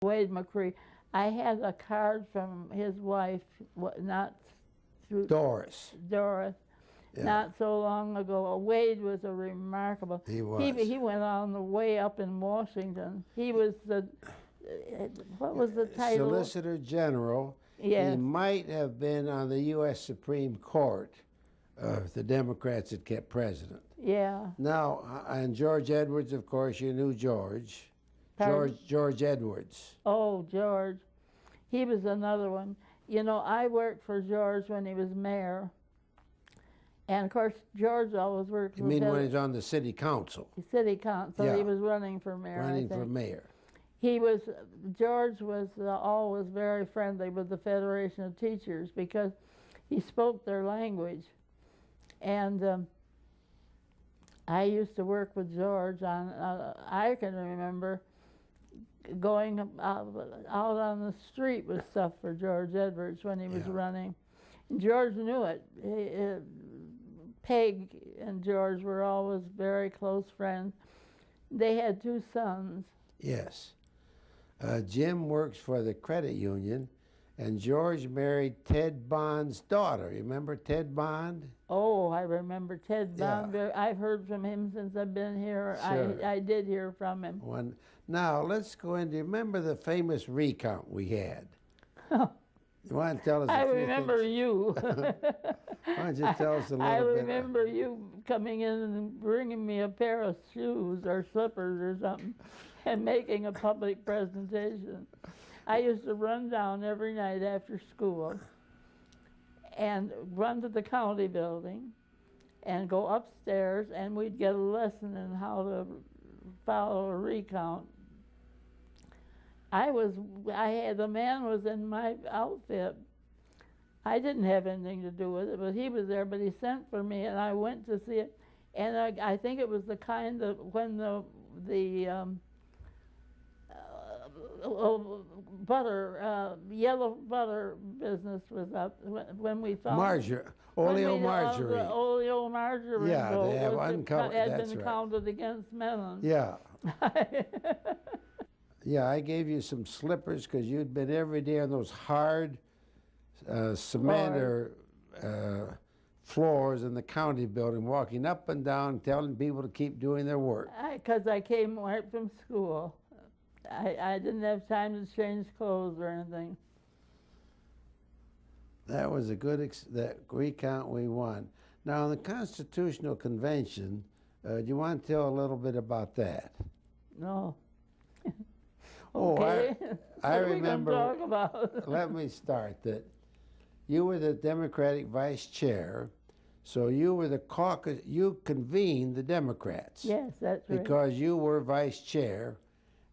Wade McCree. I had a card from his wife, not through Doris. Doris, Yeah. not so long ago. Wade was a remarkable. He was. He went on the way up in Washington. He was the what was the title? Solicitor General. Yes. He might have been on the U.S. Supreme Court if the Democrats had kept president. Yeah. Now, and George Edwards, of course, you knew George. Pardon? George Edwards. Oh, George. He was another one. You know, I worked for George when he was mayor. And, of course, George always worked You for mean when he's on the city council? City council. Yeah. He was running for mayor, Running I think. for mayor. George was always very friendly with the Federation of Teachers because he spoke their language. And I used to work with George on, I can remember going out on the street with stuff for George Edwards when he was running. And George knew it. Peg and George were always very close friends. They had 2 sons. Yes. Jim works for the credit union, and George married Ted Bond's daughter. You remember Ted Bond? Oh, I remember Ted Bond. Yeah. I've heard from him since I've been here. Sure. I did hear from him. Now, let's go into, remember the famous recount we had? You want to tell us I a few remember things? you. Why don't you tell us a little I bit? remember you coming in and bringing me a pair of shoes or slippers or something and making a public presentation. I used to run down every night after school and run to the county building and go upstairs, and we'd get a lesson in how to follow a recount. The man was in my outfit. I didn't have anything to do with it, but he was there, but he sent for me, and I went to see it. And I think it was the kind of, when the yellow butter business was up, when we found Oleomargarine. Oleomargarine Yeah, they have uncovered. had That's been right. counted against melon. Yeah. Yeah, I gave you some slippers because you'd been every day on those hard cement or floors in the county building, walking up and down, telling people to keep doing their work. Because I came right from school. I didn't have time to change clothes or anything. That was a good that recount we won. Now, in the Constitutional Convention, do you want to tell a little bit about that? No. Okay. I What are we remember. gonna talk about? Let me start that. You were the Democratic vice chair, so you were the caucus. You convened the Democrats. Yes, that's right. Because you were vice chair,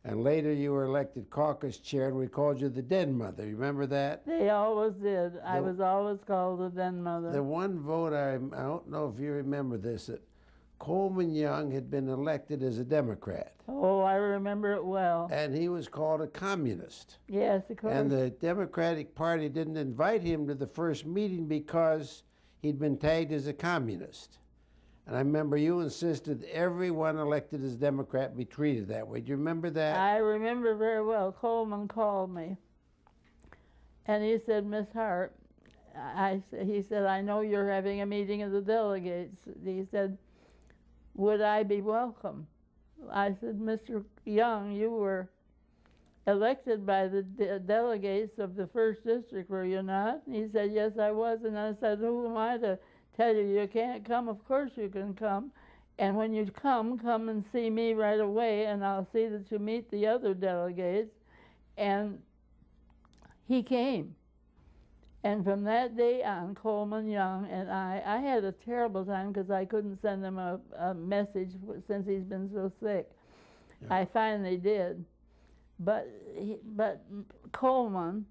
and later you were elected caucus chair, and we called you the Den Mother. You remember that? They always did. I was always called the Den Mother. The one vote, I don't know if you remember this, that Coleman Young had been elected as a Democrat. Oh, I remember it well. And he was called a communist. Yes, of course. And the Democratic Party didn't invite him to the first meeting because he'd been tagged as a communist. And I remember you insisted everyone elected as Democrat be treated that way. Do you remember that? I remember very well. Coleman called me, and he said, Miss Hart, he said, I know you're having a meeting of the delegates. He said, would I be welcome? I said, Mr. Young, you were elected by the delegates of the 1st District, were you not? And he said, yes, I was. And I said, who am I to tell you you can't come? Of course you can come. And when you come and see me right away, and I'll see that you meet the other delegates. And he came. And from that day on, Coleman Young and I had a terrible time because I couldn't send him a message since he's been so sick. Yeah. I finally did. But Coleman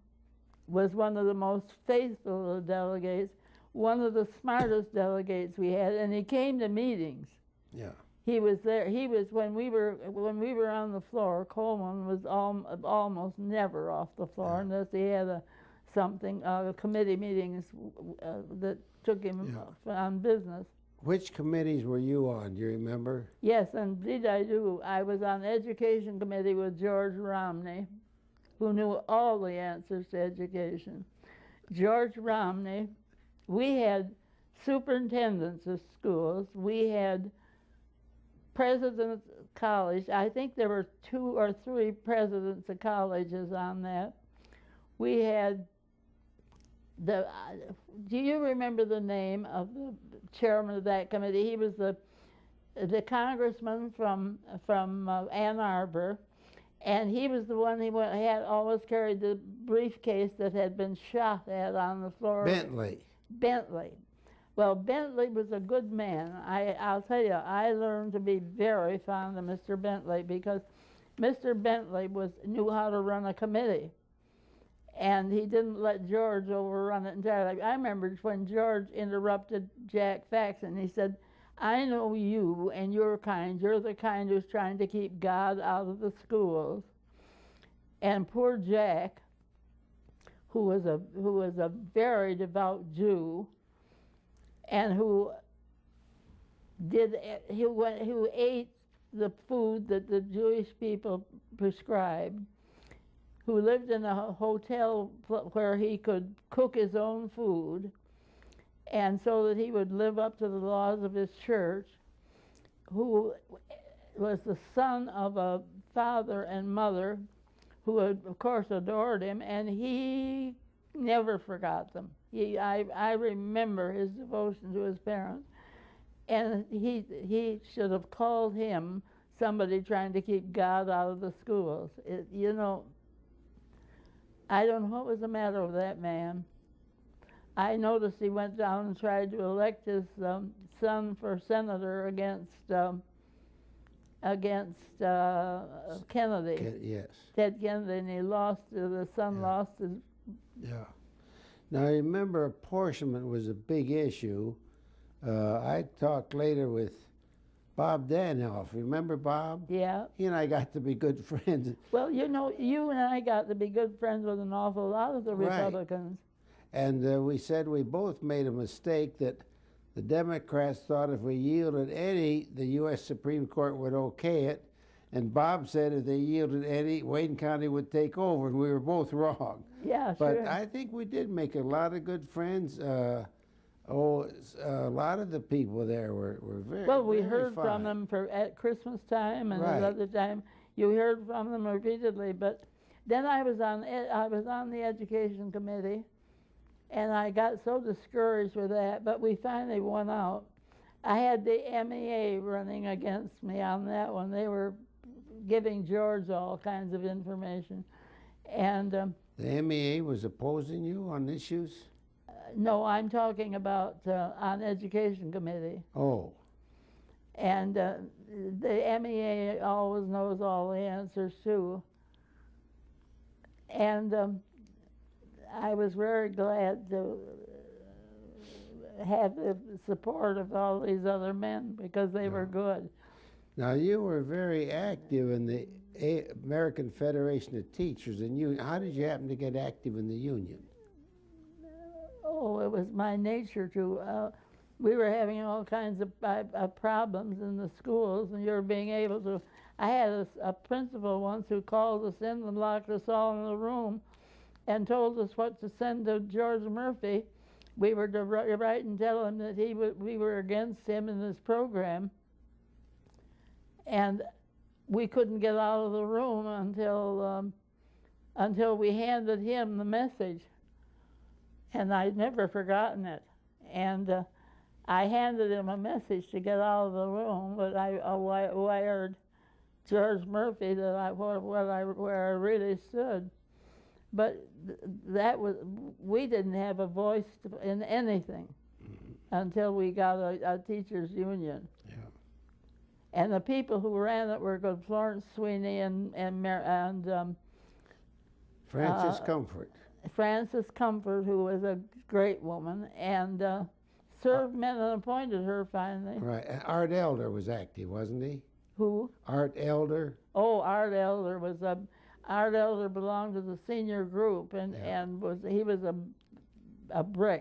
was one of the most faithful of the delegates, one of the smartest delegates we had, and he came to meetings. Yeah. He was there. He was when we were on the floor. Coleman was almost never off the floor unless he had committee meetings that took him on business. Which committees were you on? Do you remember? Yes, indeed I do. I was on the Education Committee with George Romney. who knew all the answers to education. George Romney. We had superintendents of schools. We had presidents of college. I think there were 2 or 3 presidents of colleges on that. We had the, do you remember the name of the chairman of that committee? He was the congressman from Ann Arbor, and he was the one had always carried the briefcase that had been shot at on the floor. Bentley. Well, Bentley was a good man. I'll tell you, I learned to be very fond of Mr. Bentley because Mr. Bentley knew how to run a committee. And he didn't let George overrun it entirely. I remember when George interrupted Jack Faxon, he said, I know you and your kind. You're the kind who's trying to keep God out of the schools. And poor Jack, who was a very devout Jew, and who ate the food that the Jewish people prescribed, who lived in a hotel where he could cook his own food, and so that he would live up to the laws of his church, who was the son of a father and mother who had, of course, adored him, and he never forgot them. I remember his devotion to his parents, and he should have called him somebody trying to keep God out of the schools. I don't know what was the matter with that man. I noticed he went down and tried to elect his son for senator against Kennedy. Yes. Ted Kennedy, and he lost. The son lost his. Yeah. Now, I remember apportionment was a big issue. I talked later with Bob Danoff. Remember Bob? Yeah. He and I got to be good friends. Well, you and I got to be good friends with an awful lot of the Republicans. And we said we both made a mistake that the Democrats thought if we yielded any, the U.S. Supreme Court would okay it. And Bob said if they yielded any, Wayne County would take over, and we were both wrong. Yeah, but sure. I think we did make a lot of good friends. A lot of the people there were very well. We very heard fine. from them at Christmas time and Right. at other time. You heard from them repeatedly. But then I was on the education committee, and I got so discouraged with that. But we finally won out. I had the MEA running against me on that one. They were giving George all kinds of information, and The MEA was opposing you on issues? no, I'm talking about on education committee. Oh. And the MEA always knows all the answers too. And I was very glad to have the support of all these other men because they were good. Now, you were very active in the American Federation of Teachers, and how did you happen to get active in the union? Oh, it was my nature to. We were having all kinds of problems in the schools, and you're being able to. I had a principal once who called us in and locked us all in the room and told us what to send to George Murphy. We were to write and tell him that we were against him in his program. And we couldn't get out of the room until we handed him the message. And I'd never forgotten it. And I handed him a message to get out of the room, but I wired George Murphy that where I really stood. But we didn't have a voice in anything until we got a teachers' union. Yeah. And the people who ran it were good, Florence Sweeney and Frances Comfort. Frances Comfort, who was a great woman, and served men and appointed her finally. Right. And Art Elder was active, wasn't he? Who? Art Elder. Oh, Art Elder was Art Elder belonged to the senior group, and he was a brick.